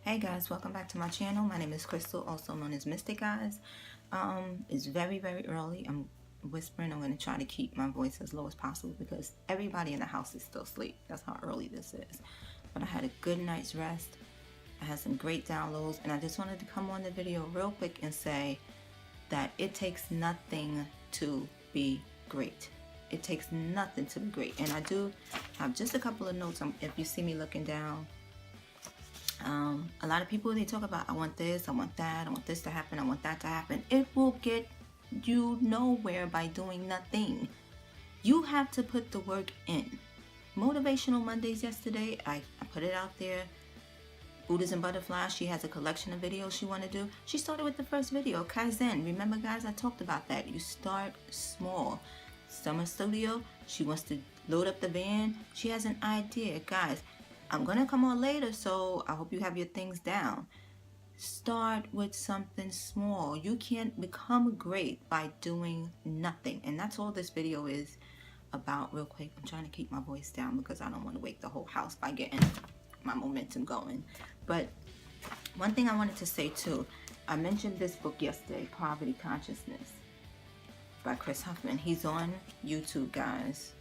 Hey guys, welcome back to my channel. My name is Crystal, also known as Mystic Guys. It's very early. I'm whispering. I'm going to try to keep my voice as low as possible because everybody in the house is still asleep. That's how early this is. But I had a good night's rest. I had some great downloads, and I just wanted to come on the video real quick and say that it takes nothing to be great. It takes nothing to be great. And I do have just a couple of notes. If you see me looking down, a lot of people, they talk about, I want this, I want that, I want this to happen, I want that to happen. It will get you nowhere by doing nothing. You have to put the work in. Motivational Mondays yesterday, I put it out there. Buddhism Butterfly, she has a collection of videos she want to do. She started with the first video, Kaizen. Remember guys, I talked about that. You start small. Summer Studio, she wants to load up the van. She has an idea. Guys, I'm going to come on later, so I hope you have your things down. Start with something small. You can't become great by doing nothing. And that's all this video is about. Real quick, I'm trying to keep my voice down because I don't want to wake the whole house by getting my momentum going. But one thing I wanted to say too, I mentioned this book yesterday, Poverty Consciousness by Chris Huffman. He's on YouTube, guys,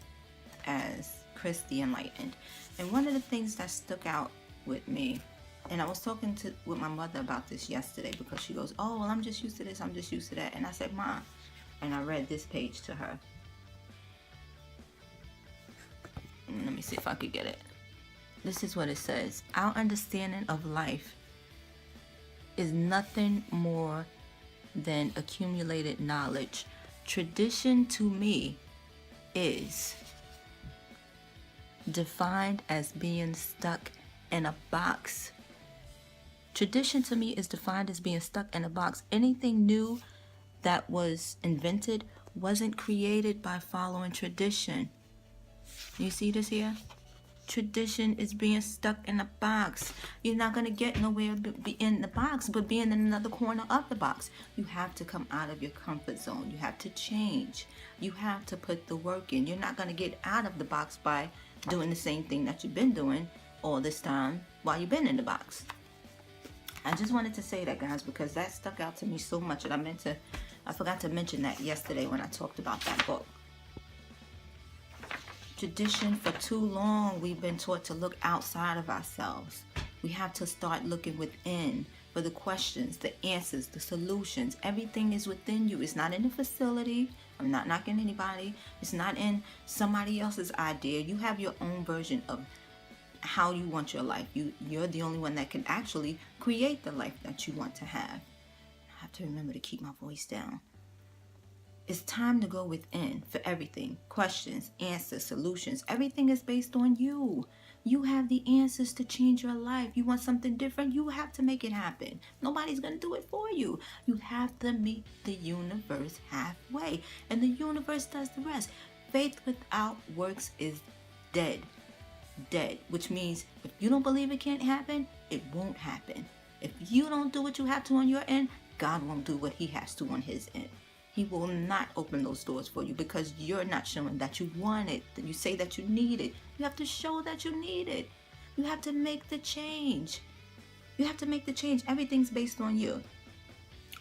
as Chris the Enlightened. And one of the things that stuck out with me, and I was talking with my mother about this yesterday because she goes, oh, well, I'm just used to this, I'm just used to that. And I said, Mom, and I read this page to her. Let me see if I could get it. This is what it says. Our understanding of life is nothing more than accumulated knowledge. Tradition to me is defined as being stuck in a box. Tradition to me is defined as being stuck in a box. Anything new that was invented wasn't created by following tradition. You see this here? Tradition is being stuck in a box. You're not going to get nowhere be in the box, but being in another corner of the box. You have to come out of your comfort zone. You have to change. You have to put the work in. You're not going to get out of the box by doing the same thing that you've been doing all this time while you've been in the box. I just wanted to say that, guys, because that stuck out to me so much, and I forgot to mention that yesterday when I talked about that book. Tradition, for too long we've been taught to look outside of ourselves. We have to start looking within for the questions, the answers, the solutions. Everything is within you. It's not in a facility. I'm not knocking anybody. It's not in somebody else's idea. You have your own version of how you want your life. You're the only one that can actually create the life that you want to have. I have to remember to keep my voice down. It's time to go within for everything. Questions, answers, solutions. Everything is based on you. You have the answers to change your life. You want something different, you have to make it happen. Nobody's going to do it for you. You have to meet the universe halfway, and the universe does the rest. Faith without works is dead. Dead, which means if you don't believe it can't happen, it won't happen. If you don't do what you have to on your end, God won't do what he has to on his end. He will not open those doors for you because you're not showing that you want it, that you say that you need it. You have to show that you need it. You have to make the change. You have to make the change. Everything's based on you.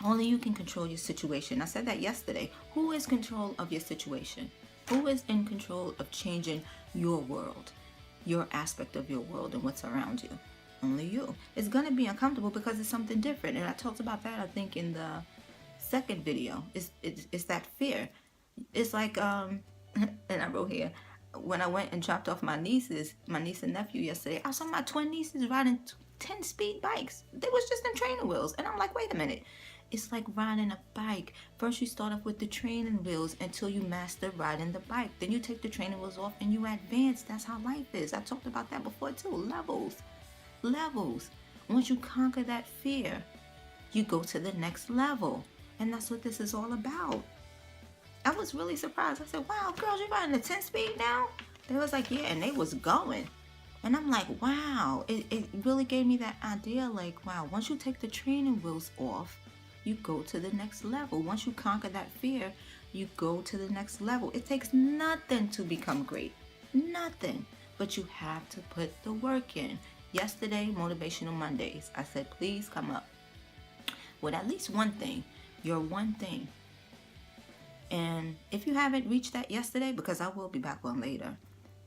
Only you can control your situation. I said that yesterday. Who is in control of your situation? Who is in control of changing your world, your aspect of your world and what's around you? Only you. It's going to be uncomfortable because it's something different. And I talked about that, I think, in the second video. It's that fear. It's like and I wrote here, when I went and dropped off my niece and nephew yesterday, I saw my twin nieces riding 10-speed bikes. They was just in training wheels, and I'm like, wait a minute. It's like riding a bike. First you start off with the training wheels until you master riding the bike. Then you take the training wheels off and you advance. That's how life is. I talked about that before too. Levels. Once you conquer that fear, you go to the next level. And that's what this is all about. I was really surprised. I said, wow, girls, you're riding a 10-speed now? They was like, yeah, and they was going. And I'm like, wow. It really gave me that idea, like, wow, once you take the training wheels off, you go to the next level. Once you conquer that fear, you go to the next level. It takes nothing to become great. Nothing. But you have to put the work in. Yesterday, Motivational Mondays, I said, please come up with at least one thing, your one thing. And if you haven't reached that yesterday, because I will be back on later,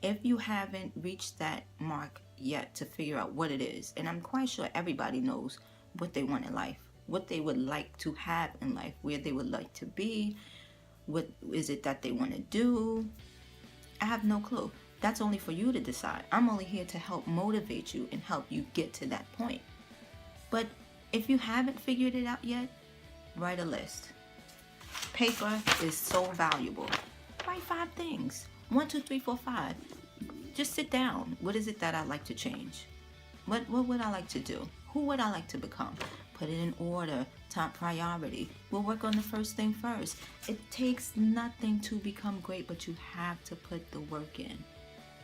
if you haven't reached that mark yet to figure out what it is, and I'm quite sure everybody knows what they want in life, what they would like to have in life, where they would like to be, what is it that they want to do. I have no clue. That's only for you to decide. I'm only here to help motivate you and help you get to that point. But if you haven't figured it out yet, write a list. Paper is so valuable. Write 5 things. 1, 2, 3, 4, 5. Just sit down. What is it that I'd like to change? What would I like to do? Who would I like to become? Put it in order. Top priority. We'll work on the first thing first. It takes nothing to become great, but you have to put the work in.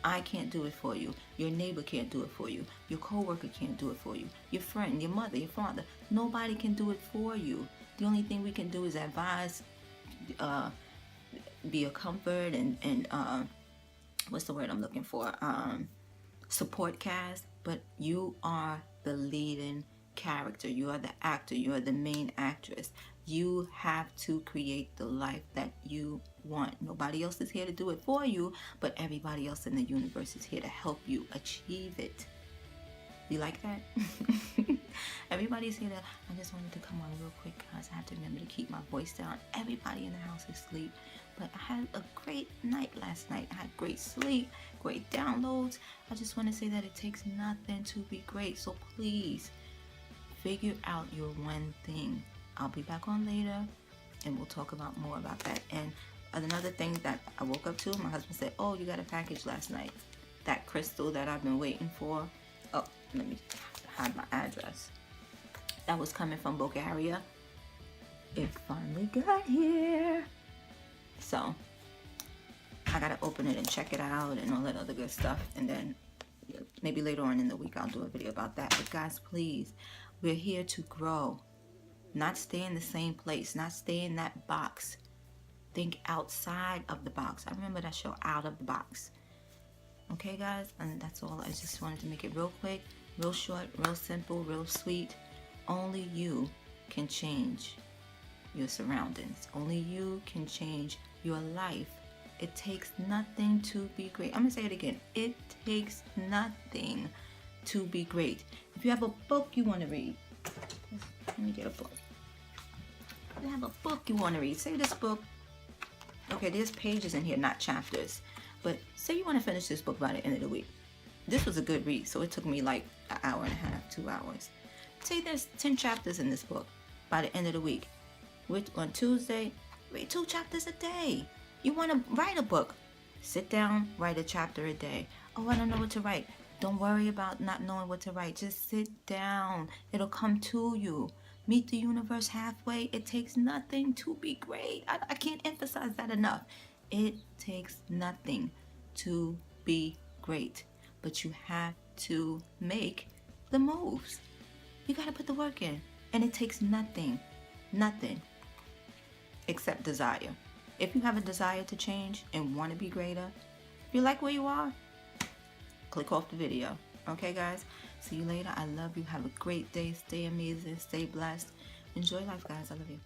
I can't do it for you. Your neighbor can't do it for you. Your coworker can't do it for you. Your friend, your mother, your father. Nobody can do it for you. The only thing we can do is advise, be a comfort, and what's the word I'm looking for? Support cast. But you are the leading character. You are the actor. You are the main actress. You have to create the life that you want. Nobody else is here to do it for you, but everybody else in the universe is here to help you achieve it. You like that? Everybody's here to... I just wanted to come on real quick, guys. I have to remember to keep my voice down. Everybody in the house is asleep, but I had a great night last night. I had great sleep, great downloads. I just want to say that it takes nothing to be great. So please, figure out your one thing. I'll be back on later, and we'll talk about more about that. And another thing that I woke up to, my husband said, oh, you got a package last night. That crystal that I've been waiting for. Oh, let me hide my address. That was coming from Bulgaria. It finally got here. So, I gotta open it and check it out and all that other good stuff. And then, maybe later on in the week, I'll do a video about that. But guys, please, we're here to grow. Not stay in the same place. Not stay in that box. Think outside of the box. I remember that show, Out of the Box. Okay, guys? And that's all. I just wanted to make it real quick, real short, real simple, real sweet. Only you can change your surroundings. Only you can change your life. It takes nothing to be great. I'm going to say it again. It takes nothing to be great. If you have a book you want to read, let me get a book. If you have a book you want to read, say this book. Okay, there's pages in here, not chapters. But say you want to finish this book by the end of the week. This was a good read, so it took me like an hour and a half, 2 hours. Say there's 10 chapters in this book by the end of the week. On Tuesday, read 2 chapters a day. You want to write a book, sit down, write a chapter a day. Oh, I don't know what to write. Don't worry about not knowing what to write. Just sit down. It'll come to you. Meet the universe halfway. It takes nothing to be great. I can't emphasize that enough. It takes nothing to be great. But you have to make the moves. You got to put the work in. And it takes nothing except desire. If you have a desire to change and want to be greater, if you like where you are, click off the video. Okay, guys? See you later. I love you. Have a great day. Stay amazing. Stay blessed. Enjoy life, guys. I love you.